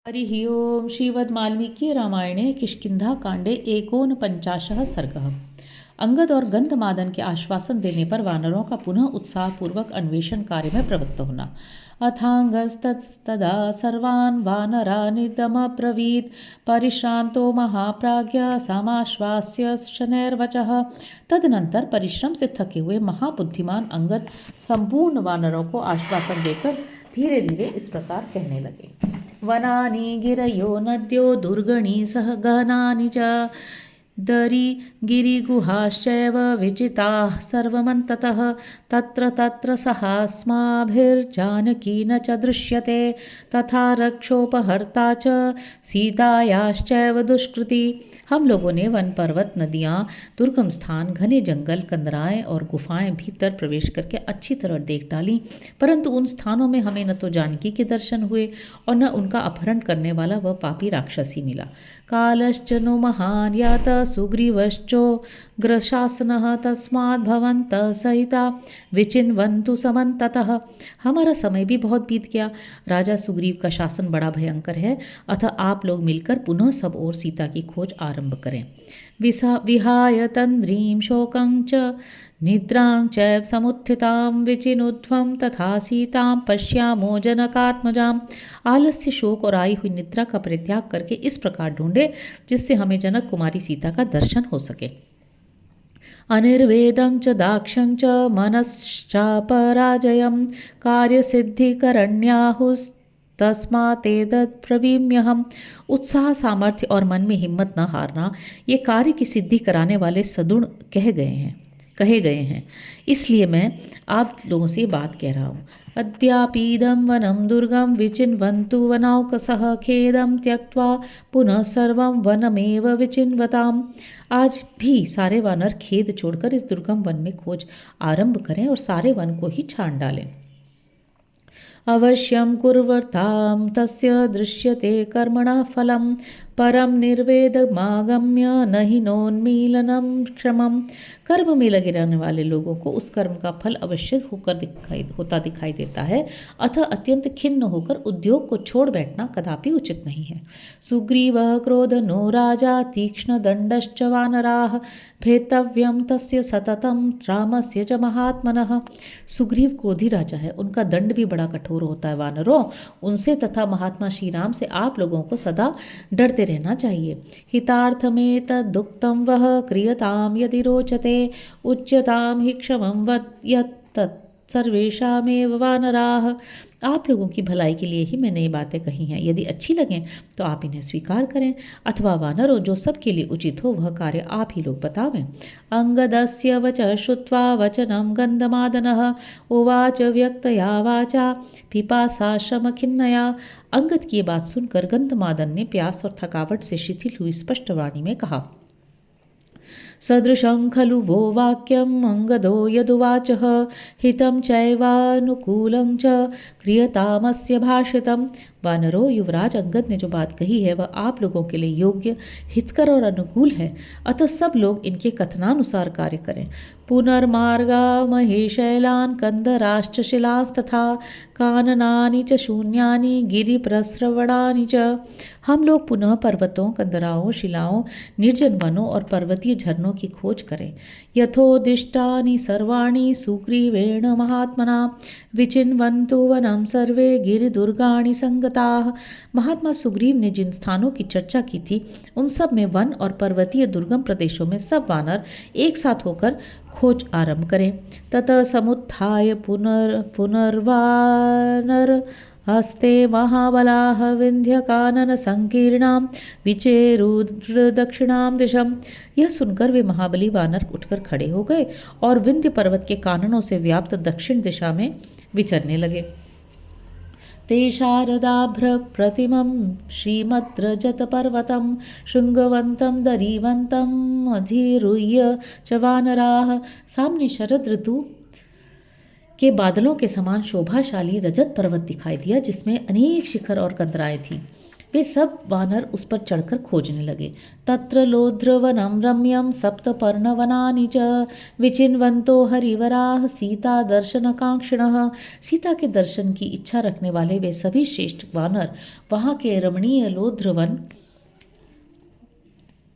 हरिः ओं श्रीमद्वाल्मीकिरामायणे किष्किन्धाकाण्डे एकोनपञ्चाशः सर्गः। अंगद और गंधमादन के आश्वासन देने पर वानरों का पुनः उत्साहपूर्वक अन्वेषण कार्य में प्रवृत्त होना। अथांगस्तदा सर्वान् वानरानिदमब्रवीत् परिश्रांतो महाप्राज्ञ समाश्वास्य शनैर्वचः। तदनंतर परिश्रम से थके हुए महाबुद्धिमान अंगद संपूर्ण वानरों को आश्वासन देकर धीरे धीरे इस प्रकार कहने लगे। वनानि गिरयो नद्यो दुर्गणी सह गहनानि च दरी गिरिगुहाश्चैव विजिताः सर्वमन्ततः तत्र तत्र सहास्माभिर्जानकी न च दृश्यते तथा रक्षोपहर्ता च सीतायाश्चैव दुष्कृति। हम लोगों ने वन पर्वत नदियाँ दुर्गम स्थान घने जंगल कंदराएं और गुफाएं भीतर प्रवेश करके अच्छी तरह देख डाली, परंतु उन स्थानों में हमें न तो जानकी के दर्शन हुए और न उनका अपहरण करने वाला वह पापी राक्षसी मिला। कालश्च नो महान् यात सुग्रीवश्चो ग्रशासनः तस्माद् भवन्तः सहिता विचिन्वन्तु समन्ततः। हमारा समय भी बहुत बीत गया, राजा सुग्रीव का शासन बड़ा भयंकर है, अतः आप लोग मिलकर पुनः सब ओर सीता की खोज आरंभ करें। विहाय तन्द्रीं शोकं च निद्रां चैव समुत्थितां विचिनुध्वं तथा सीतां पश्यामो जनकात्मजाम्। आलस्य शोक और आई हुई निद्रा का परित्याग करके इस प्रकार ढूंढे जिससे हमें जनक कुमारी सीता का दर्शन हो सके। अनिर्वेदं च दाक्ष्यं च मनश्चापराजयं कार्यसिद्धिकरण्याहुस्तस्मातेतत् ब्रवीम्यहम्। उत्साह, सामर्थ्य और मन में हिम्मत न हारना, ये कार्य की सिद्धि कराने वाले सदुण कहे गए हैं, इसलिए मैं आप लोगों से बात कह रहा हूँ। अद्यापीदं वनं दुर्गम विचिन्वन्तु वनौकसः खेदं त्यक्त्वा पुनः सर्वं वनमेव विचिन्वताम्। आज भी सारे वानर खेद छोड़कर इस दुर्गम वन में खोज आरंभ करें और सारे वन को ही छान डालें। अवश्यं कुर्वतां तस्य दृश्यते कर्मणः फलं परम निर्वेदमागम्य न हि नोन्मीलनं क्षमम्। कर्म में लगे रहने वाले लोगों को उस कर्म का फल अवश्य होता दिखाई देता है, अतः अत्यंत खिन्न होकर उद्योग को छोड़ बैठना कदापि उचित नहीं है। सुग्रीवः क्रोधनो राजा तीक्ष्ण दंडश्च वानराः भेतव्यं तस्य सततं रामस्य च महात्मनः। सुग्रीव क्रोधी राजा है, उनका दंड भी बड़ा कठोर होता है। वानरों, उनसे तथा महात्मा श्री राम से आप लोगों को सदा डरते रहना चाहिए। हितार्थमेतदुक्तं वः क्रियतां यदि रोचते उच्यतां हि क्षमं वद यत्तत् सर्वेषामेव वानराः। आप लोगों की भलाई के लिए ही मैंने ये बातें कही हैं, यदि अच्छी लगें तो आप इन्हें स्वीकार करें, अथवा वानरों, जो सबके लिए उचित हो वह कार्य आप ही लोग बतावें। अंगदस्य वचः श्रुत्वा वचनं गन्धमादनः उवाच व्यक्तया वाचा पिपासाश्रमखिन्नया। अंगद की ये बात सुनकर गंधमादन ने प्यास और थकावट से शिथिल हुई स्पष्ट वाणी में कहा। सदृशं खलु वो वाक्यम् अंगदो यदुवाचः हितं चैवानुकूलं च क्रियतामस्य भाषितम्। वानरों, युवराज अंगद ने जो बात कही है वह आप लोगों के लिए योग्य, हितकर और अनुकूल है, अतः सब लोग इनके कथनानुसार कार्य करें। पुनर्मार्गामहे शैलान् कंदराश्च शिलांस्तथा काननानि च शून्यानि गिरिप्रस्रवणानि च। हम लोग पुनः पर्वतों, कंदराओं, शिलाओं, निर्जन वनों और पर्वतीय झरनों की खोज करें। यथोदिष्टानि सर्वाणि सुग्रीवेण महात्मना विचिन्वन्तु वनं सर्वे गिरिदुर्गाणि संगताः। महात्मा सुग्रीव ने जिन स्थानों की चर्चा की थी उन सब में वन और पर्वतीय दुर्गम प्रदेशों में सब वानर एक साथ होकर खोज आरंभ करें। ततः समुत्थाय पुनर्वानर हस्ते महाबलाः विंध्यकानन संकीर्णां विचेरुर् दक्षिणां दिशम। यह सुनकर वे महाबली वानर उठकर खड़े हो गए और विंध्य पर्वत के काननों से व्याप्त दक्षिण दिशा में विचरने लगे। ते शारदाभ्र प्रतिमं श्रीमद्रजतपर्वतं शृंगवन्तं दरीवन्तं अधिरुह्य च वानराः। सामने शरद ऋतु के बादलों के समान शोभाशाली रजत पर्वत दिखाई दिया, जिसमें अनेक शिखर और कंदराएं थीं। वे सब वानर उस पर चढ़कर खोजने लगे। तत्र लोध्रवनं रम्यं सप्तपर्णवनानि च विचिन्वन्तो हरिवराः सीता दर्शनकांक्षिणः। सीता के दर्शन की इच्छा रखने वाले वे सभी श्रेष्ठ वानर वहाँ के रमणीय लोध्रवन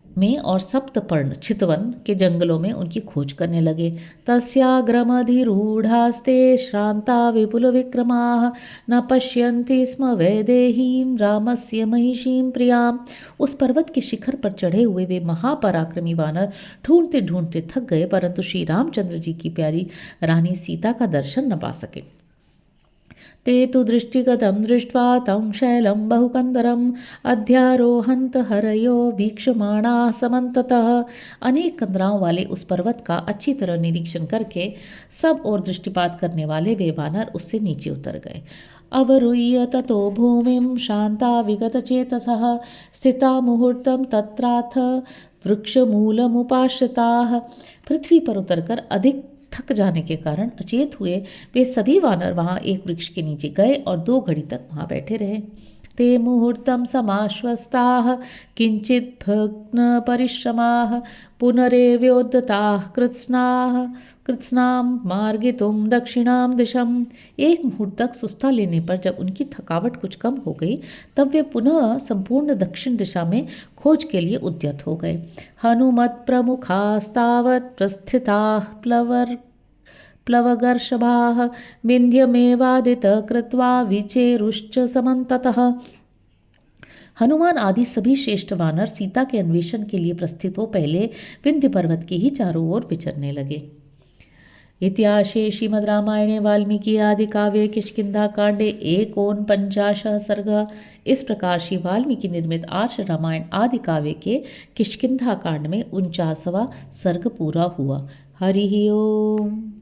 में और सप्तपर्ण चितवन के जंगलों में उनकी खोज करने लगे। तस्याग्रमधिरूढ़ास्ते श्रांता विपुल विक्रमाः न पश्यन्ति स्म वैदेहीं रामस्य महिषीं प्रियाम्। उस पर्वत के शिखर पर चढ़े हुए वे महापराक्रमी वानर ढूंढते ढूंढते थक गए, परंतु श्री रामचंद्र जी की प्यारी रानी सीता का दर्शन न पा सके। ते तु दृष्टिगतं दृष्ट्वा तं शैलं बहुकन्दरम् अध्यारोहन्त हरयो वीक्षमाणाः समन्ततः। अनेक कंदराओं वाले उस पर्वत का अच्छी तरह निरीक्षण करके सब और दृष्टिपात करने वाले वे वानर उससे नीचे उतर गए। अवरुह्य ततो भूमिं शान्ता विगतचेतसः स्थिता मुहूर्तं तत्राथ वृक्षमूलमुपाश्रिताः। पृथ्वी पर उतरकर अधिक थक जाने के कारण अचेत हुए वे सभी वानर वहां एक वृक्ष के नीचे गए और 2 घड़ी तक वहां बैठे रहे। ते मुहूर्तं समाश्वस्ताः किंचित् भग्न परिश्रमाः पुनरेव्योद्यताः कृत्स्नां मार्गितुं दक्षिणां दिशम्। एक मुहूर्त तक सुस्ता लेने पर जब उनकी थकावट कुछ कम हो गई, तब वे पुनः संपूर्ण दक्षिण दिशा में खोज के लिए उद्यत हो गए। हनुमत प्रमुखास्तावत् प्रस्थिताः प्लवगर्षभाः विन्ध्यमेवादित कृत्वा विचेरुश्च समन्ततः। हनुमान आदि सभी श्रेष्ठ वानर सीता के अन्वेषण के लिए प्रस्थित हो पहले विंध्य पर्वत के ही चारों ओर विचरने लगे। इतिहासे श्रीमद् रामायणे वाल्मीकि आदि काव्ये किष्किंधा कांडे 49 सर्ग। इस प्रकार श्री वाल्मीकि निर्मित आर्ष रामायण आदि काव्य के किष्किंधा कांड में 49वां सर्ग पूरा हुआ। हरि ओम।